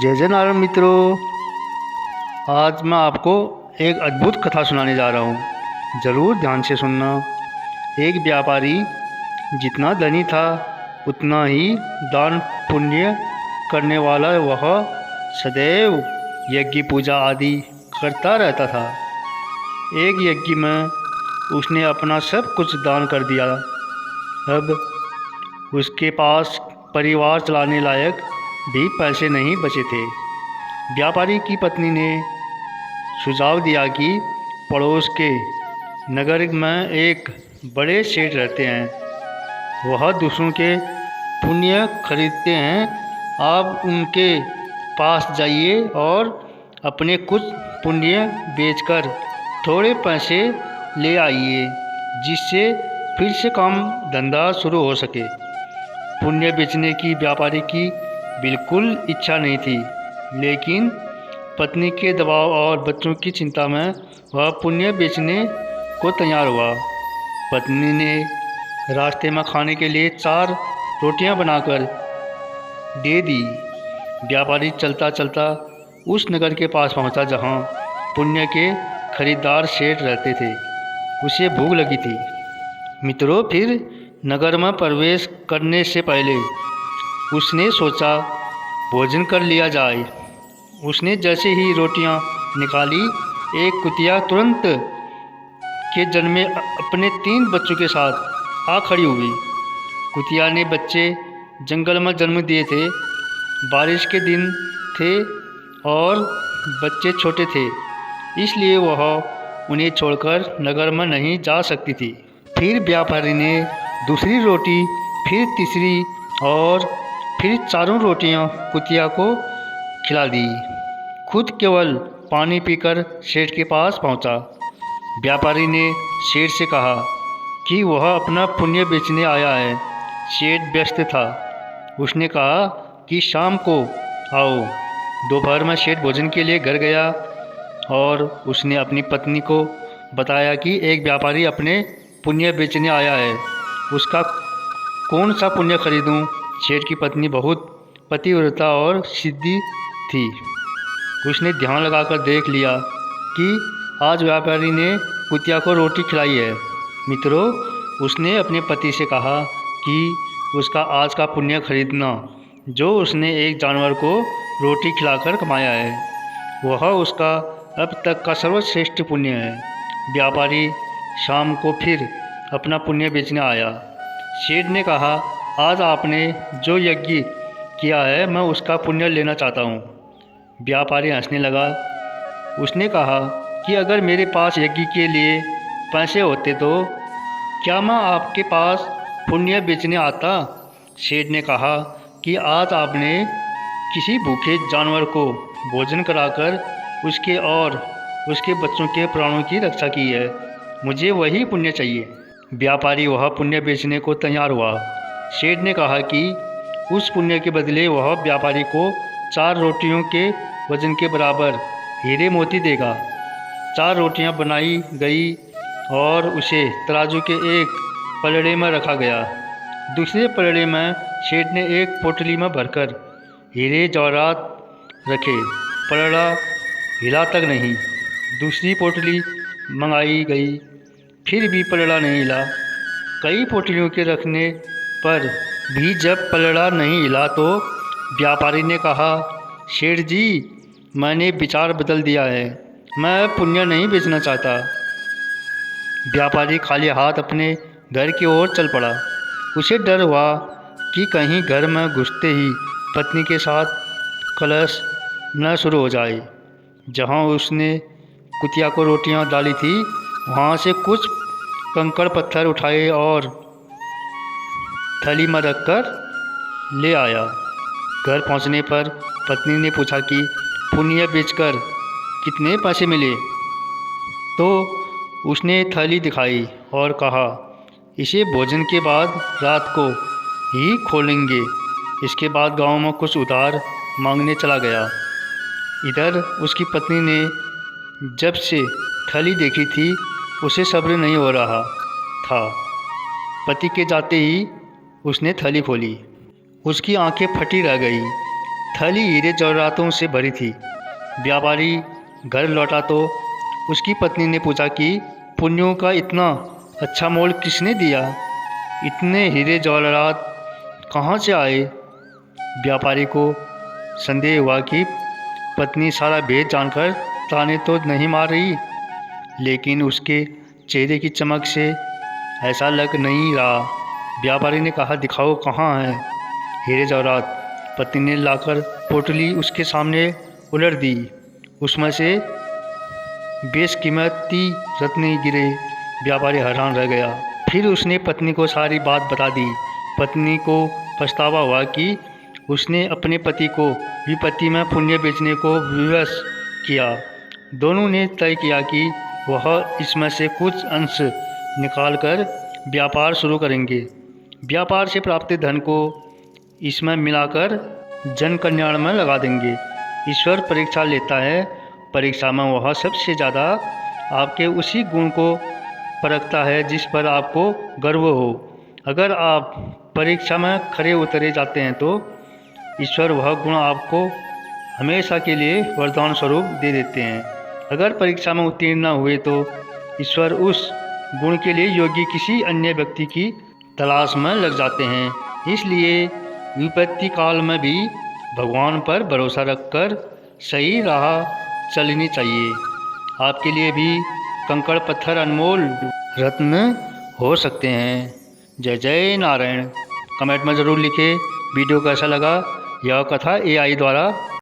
जय जय नारायण मित्रों, आज मैं आपको एक अद्भुत कथा सुनाने जा रहा हूँ। ज़रूर ध्यान से सुनना। एक व्यापारी जितना धनी था उतना ही दान पुण्य करने वाला वह सदैव यज्ञ पूजा आदि करता रहता था। एक यज्ञ में उसने अपना सब कुछ दान कर दिया। अब उसके पास परिवार चलाने लायक भी पैसे नहीं बचे थे। व्यापारी की पत्नी ने सुझाव दिया कि पड़ोस के नगर में एक बड़े सेठ रहते हैं। वह दूसरों के पुण्य खरीदते हैं। आप उनके पास जाइए और अपने कुछ पुण्य बेचकर थोड़े पैसे ले आइए, जिससे फिर से काम धंधा शुरू हो सके। पुण्य बेचने की व्यापारी की बिल्कुल इच्छा नहीं थी, लेकिन पत्नी के दबाव और बच्चों की चिंता में वह पुण्य बेचने को तैयार हुआ। पत्नी ने रास्ते में खाने के लिए 4 रोटियां बनाकर दे दी। व्यापारी चलता चलता उस नगर के पास पहुंचा जहां पुण्य के खरीदार सेठ रहते थे। उसे भूख लगी थी। मित्रों, फिर नगर में प्रवेश करने से पहले उसने सोचा भोजन कर लिया जाए। उसने जैसे ही रोटियां निकाली, एक कुतिया तुरंत के जन्मे अपने 3 बच्चों के साथ आ खड़ी हुई। कुतिया ने बच्चे जंगल में जन्म दिए थे। बारिश के दिन थे और बच्चे छोटे थे, इसलिए वह उन्हें छोड़कर नगर में नहीं जा सकती थी। फिर व्यापारी ने दूसरी रोटी, फिर तीसरी और फिर 4 रोटियां कुतिया को खिला दी। खुद केवल पानी पीकर सेठ के पास पहुंचा। व्यापारी ने सेठ से कहा कि वह अपना पुण्य बेचने आया है। सेठ व्यस्त था। उसने कहा कि शाम को आओ। दोपहर में सेठ भोजन के लिए घर गया और उसने अपनी पत्नी को बताया कि एक व्यापारी अपने पुण्य बेचने आया है। उसका कौन सा पुण्य खरीदूं? सेठ की पत्नी बहुत पतिव्रता और सिद्धि थी। उसने ध्यान लगाकर देख लिया कि आज व्यापारी ने कुतिया को रोटी खिलाई है। मित्रों, उसने अपने पति से कहा कि उसका आज का पुण्य खरीदना, जो उसने एक जानवर को रोटी खिलाकर कमाया है। वह उसका अब तक का सर्वश्रेष्ठ पुण्य है। व्यापारी शाम को फिर अपना पुण्य बेचने आया। सेठ ने कहा, आज आपने जो यज्ञ किया है, मैं उसका पुण्य लेना चाहता हूँ। व्यापारी हंसने लगा। उसने कहा कि अगर मेरे पास यज्ञ के लिए पैसे होते तो क्या मैं आपके पास पुण्य बेचने आता? सेठ ने कहा कि आज आपने किसी भूखे जानवर को भोजन कराकर उसके और उसके बच्चों के प्राणों की रक्षा की है। मुझे वही पुण्य चाहिए। व्यापारी वह पुण्य बेचने को तैयार हुआ। सेठ ने कहा कि उस पुण्य के बदले वह व्यापारी को 4 रोटियों के वजन के बराबर हीरे मोती देगा। 4 रोटियां बनाई गई और उसे तराजू के एक पलड़े में रखा गया। दूसरे पलड़े में सेठ ने एक पोटली में भरकर हीरे जवाहरात रखे। पलड़ा हिला तक नहीं। दूसरी पोटली मंगाई गई, फिर भी पलड़ा नहीं हिला। कई पोटलियों के रखने पर भी जब पलड़ा नहीं हिला तो व्यापारी ने कहा, सेठ जी, मैंने विचार बदल दिया है। मैं पुण्य नहीं बेचना चाहता। व्यापारी खाली हाथ अपने घर की ओर चल पड़ा। उसे डर हुआ कि कहीं घर में घुसते ही पत्नी के साथ कलह न शुरू हो जाए। जहां उसने कुतिया को रोटियां डाली थी, वहां से कुछ कंकड़ पत्थर उठाए और थैली में रखकर ले आया। घर पहुंचने पर पत्नी ने पूछा कि पुण्य बेचकर कितने पैसे मिले? तो उसने थैली दिखाई और कहा, इसे भोजन के बाद रात को ही खोलेंगे। इसके बाद गांव में कुछ उधार मांगने चला गया। इधर उसकी पत्नी ने जब से थैली देखी थी, उसे सब्र नहीं हो रहा था। पति के जाते ही उसने थैली खोली। उसकी आंखें फटी रह गई। थैली हीरे जवाहरातों से भरी थी। व्यापारी घर लौटा तो उसकी पत्नी ने पूछा कि पुण्यों का इतना अच्छा मोल किसने दिया? इतने हीरे जवाहरात कहाँ से आए? व्यापारी को संदेह हुआ कि पत्नी सारा भेद जानकर ताने तो नहीं मार रही, लेकिन उसके चेहरे की चमक से ऐसा लग नहीं रहा। व्यापारी ने कहा, दिखाओ कहाँ है हीरे जवाहरात? पत्नी ने लाकर पोटली उसके सामने उलट दी। उसमें से बेशकीमती रत्न गिरे। व्यापारी हैरान रह गया। फिर उसने पत्नी को सारी बात बता दी। पत्नी को पछतावा हुआ कि उसने अपने पति को विपत्ति में पुण्य बेचने को विवश किया। दोनों ने तय किया कि वह इसमें से कुछ अंश निकालकर व्यापार शुरू करेंगे। व्यापार से प्राप्त धन को इसमें मिलाकर जन कल्याण में लगा देंगे। ईश्वर परीक्षा लेता है। परीक्षा में वह सबसे ज़्यादा आपके उसी गुण को परखता है जिस पर आपको गर्व हो। अगर आप परीक्षा में खरे उतरे जाते हैं तो ईश्वर वह गुण आपको हमेशा के लिए वरदान स्वरूप दे देते हैं। अगर परीक्षा में उत्तीर्ण न हुए तो ईश्वर उस गुण के लिए योग्य किसी अन्य व्यक्ति की तलाश में लग जाते हैं। इसलिए विपत्ति काल में भी भगवान पर भरोसा रखकर सही राह चलनी चाहिए। आपके लिए भी कंकड़ पत्थर अनमोल रत्न हो सकते हैं। जय जय नारायण। कमेंट में ज़रूर लिखें वीडियो कैसा लगा। यह कथा AI द्वारा